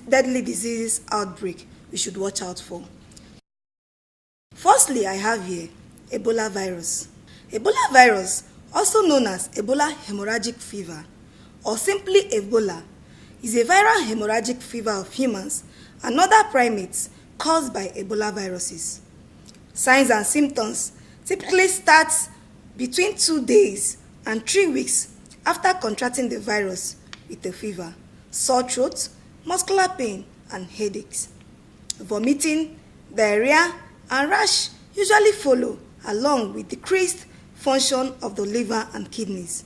deadly disease outbreak we should watch out for. Firstly, I have here Ebola virus. Ebola virus, also known as Ebola hemorrhagic fever or simply Ebola, is a viral hemorrhagic fever of humans and other primates caused by Ebola viruses. Signs and symptoms typically start between 2 days and 3 weeks after contracting the virus with a fever, sore throat, muscular pain, and headaches. Vomiting, diarrhea, and rash usually follow, along with decreased function of the liver and kidneys.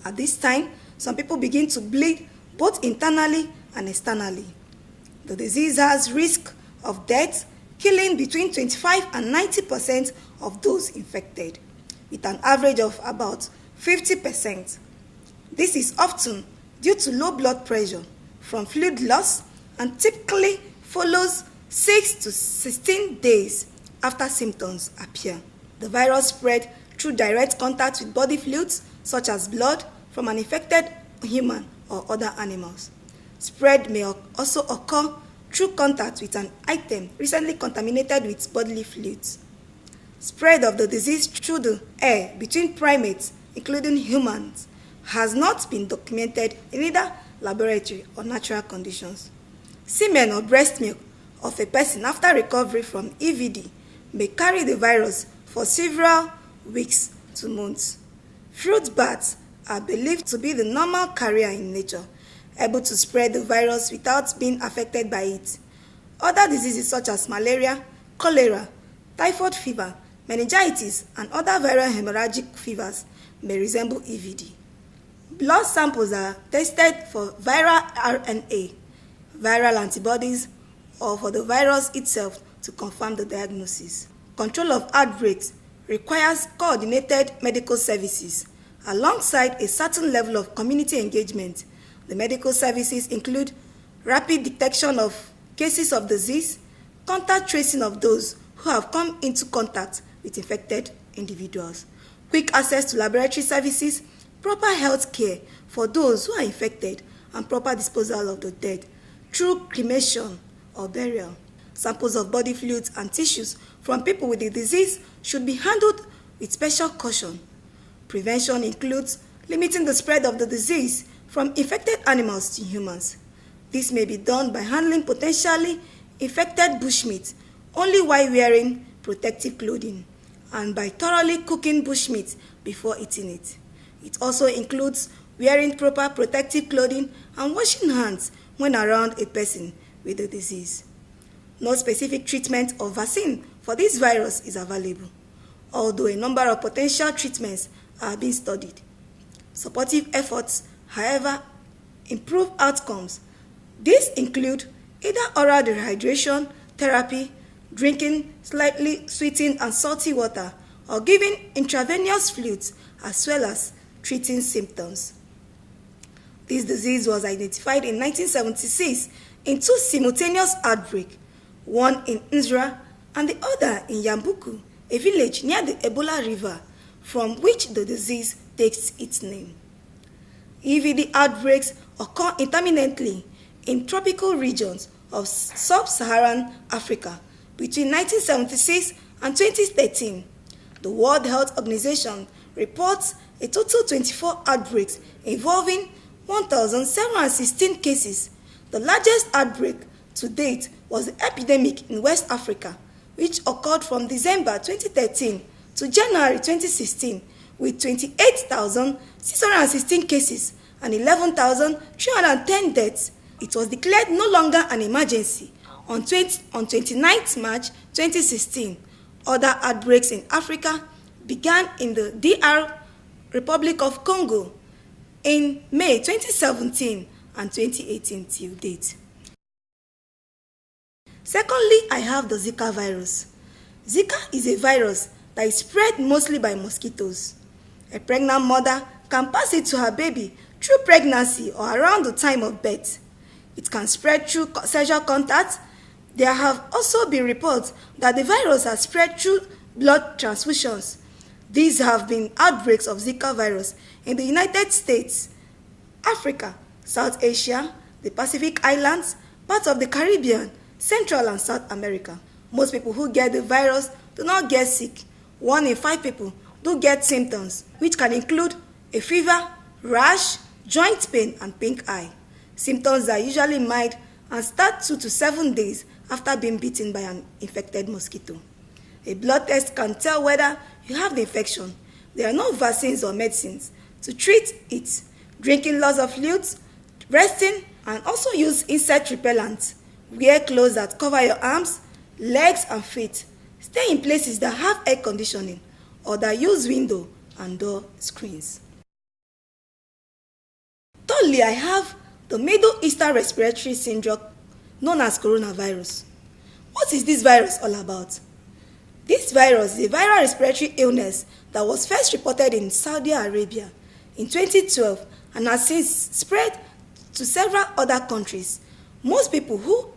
At this time, some people begin to bleed both internally and externally. The disease has risk of death, killing between 25 and 90% of those infected, with an average of about 50%. This is often due to low blood pressure from fluid loss and typically follows 6 to 16 days after symptoms appear. The virus spread through direct contact with body fluids such as blood from an infected human or other animals. Spread may also occur through contact with an item recently contaminated with bodily fluids. Spread of the disease through the air between primates, including humans, has not been documented in either laboratory or natural conditions. Semen or breast milk of a person after recovery from EVD may carry the virus for several weeks to months. Fruit bats are believed to be the normal carrier in nature, able to spread the virus without being affected by it. Other diseases such as malaria, cholera, typhoid fever, meningitis, and other viral hemorrhagic fevers may resemble EVD. Blood samples are tested for viral RNA, viral antibodies, or for the virus itself to confirm the diagnosis. Control of outbreaks requires coordinated medical services alongside a certain level of community engagement. The medical services include rapid detection of cases of disease, contact tracing of those who have come into contact with infected individuals, quick access to laboratory services, proper health care for those who are infected, and proper disposal of the dead through cremation or burial. Samples of body fluids and tissues from people with the disease should be handled with special caution. Prevention includes limiting the spread of the disease from infected animals to humans. This may be done by handling potentially infected bushmeat only while wearing protective clothing and by thoroughly cooking bushmeat before eating it. It also includes wearing proper protective clothing and washing hands when around a person with the disease. No specific treatment or vaccine for this virus is available, although a number of potential treatments are being studied. Supportive efforts, however, improve outcomes. These include either oral dehydration therapy, drinking slightly sweetened and salty water, or giving intravenous fluids, as well as treating symptoms. This disease was identified in 1976 in 2 simultaneous outbreaks, one in Israel and the other in Yambuku, a village near the Ebola River, from which the disease takes its name. EVD outbreaks occur intermittently in tropical regions of sub-Saharan Africa between 1976 and 2013. The World Health Organization reports a total 24 outbreaks involving 1,716 cases. The largest outbreak to date was the epidemic in West Africa, which occurred from December 2013 to January 2016, with 28,616 cases and 11,310 deaths. It was declared no longer an emergency on 29th March 2016. Other outbreaks in Africa began in the DR Republic of Congo in May 2017 and 2018 till date. Secondly, I have the Zika virus. Zika is a virus that is spread mostly by mosquitoes. A pregnant mother can pass it to her baby through pregnancy or around the time of birth. It can spread through sexual contact. There have also been reports that the virus has spread through blood transfusions. These have been outbreaks of Zika virus in the United States, Africa, South Asia, the Pacific Islands, parts of the Caribbean, Central and South America. Most people who get the virus do not get sick. 1 in 5 people do get symptoms, which can include a fever, rash, joint pain, and pink eye. Symptoms are usually mild and start 2 to 7 days after being bitten by an infected mosquito. A blood test can tell whether you have the infection. There are no vaccines or medicines to treat it. Drinking lots of fluids, resting, and also use insect repellent. Wear clothes that cover your arms, legs, and feet. Stay in places that have air conditioning or that use window and door screens. Thirdly, I have the Middle Eastern Respiratory Syndrome, known as coronavirus. What is this virus all about? This virus is a viral respiratory illness that was first reported in Saudi Arabia in 2012 and has since spread to several other countries. Most people who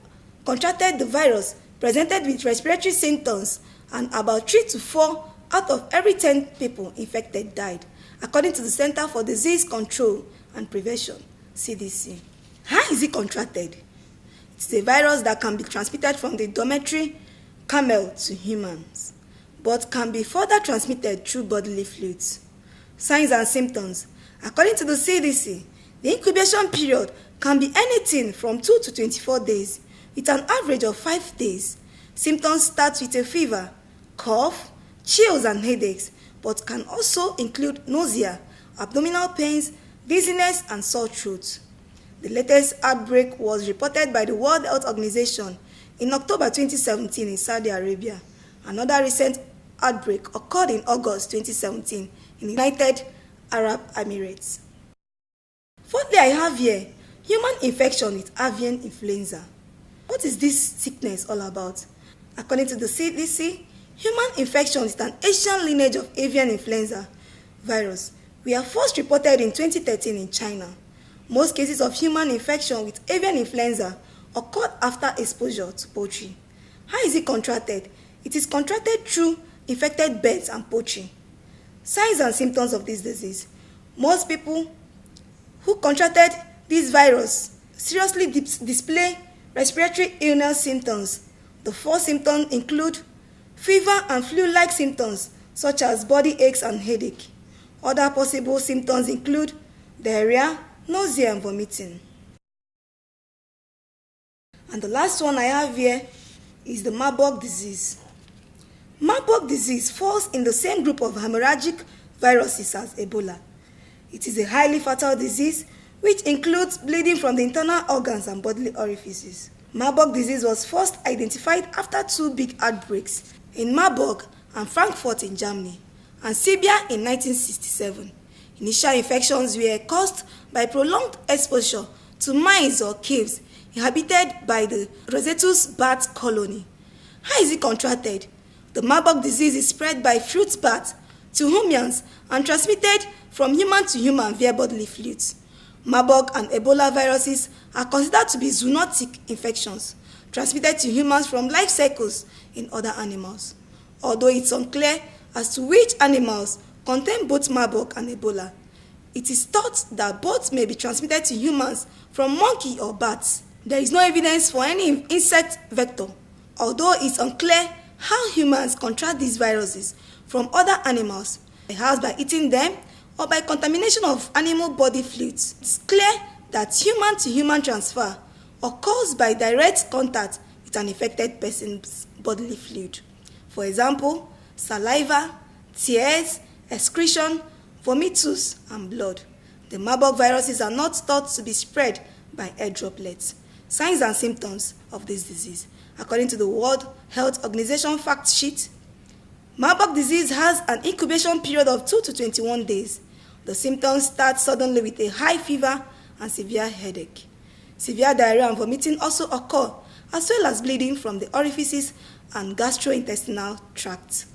contracted the virus presented with respiratory symptoms, and about 3 to 4 out of every 10 people infected died, according to the Center for Disease Control and Prevention, CDC. How is it contracted? It's a virus that can be transmitted from the dormitory camel to humans, but can be further transmitted through bodily fluids. Signs and symptoms. According to the CDC, the incubation period can be anything from 2 to 24 days, with an average of 5 days. Symptoms start with a fever, cough, chills, and headaches, but can also include nausea, abdominal pains, dizziness, and sore throat. The latest outbreak was reported by the World Health Organization in October 2017 in Saudi Arabia. Another recent outbreak occurred in August 2017 in the United Arab Emirates. Fourthly, I have here human infection with avian influenza. What is this sickness all about? According to the CDC, human infection with an Asian lineage of avian influenza virus were first reported in 2013 in China. Most cases of human infection with avian influenza occurred after exposure to poultry. How is it contracted? It is contracted through infected birds and poultry. Signs and symptoms of this disease. Most people who contracted this virus seriously display respiratory illness symptoms. The 4 symptoms include fever and flu-like symptoms such as body aches and headache. Other possible symptoms include diarrhea, nausea, and vomiting. And the last one I have here is the Marburg disease. Marburg disease falls in the same group of hemorrhagic viruses as Ebola. It is a highly fatal disease which includes bleeding from the internal organs and bodily orifices. Marburg disease was first identified after 2 big outbreaks in Marburg and Frankfurt in Germany, and Serbia in 1967. Initial infections were caused by prolonged exposure to mines or caves inhabited by the Rosetta bat colony. How is it contracted? The Marburg disease is spread by fruit bats to humans and transmitted from human to human via bodily fluids. Marburg and Ebola viruses are considered to be zoonotic infections transmitted to humans from life cycles in other animals. Although it's unclear as to which animals contain both Marburg and Ebola, it is thought that both may be transmitted to humans from monkey or bats. There is no evidence for any insect vector, although it's unclear how humans contract these viruses from other animals, perhaps by eating them or by contamination of animal body fluids. It's clear that human-to-human transfer occurs by direct contact with an infected person's bodily fluid. For example, saliva, tears, excretion, vomitus, and blood. The Marburg viruses are not thought to be spread by air droplets. Signs and symptoms of this disease. According to the World Health Organization fact sheet, Marburg disease has an incubation period of 2 to 21 days. The symptoms start suddenly with a high fever and severe headache. Severe diarrhea and vomiting also occur, as well as bleeding from the orifices and gastrointestinal tract.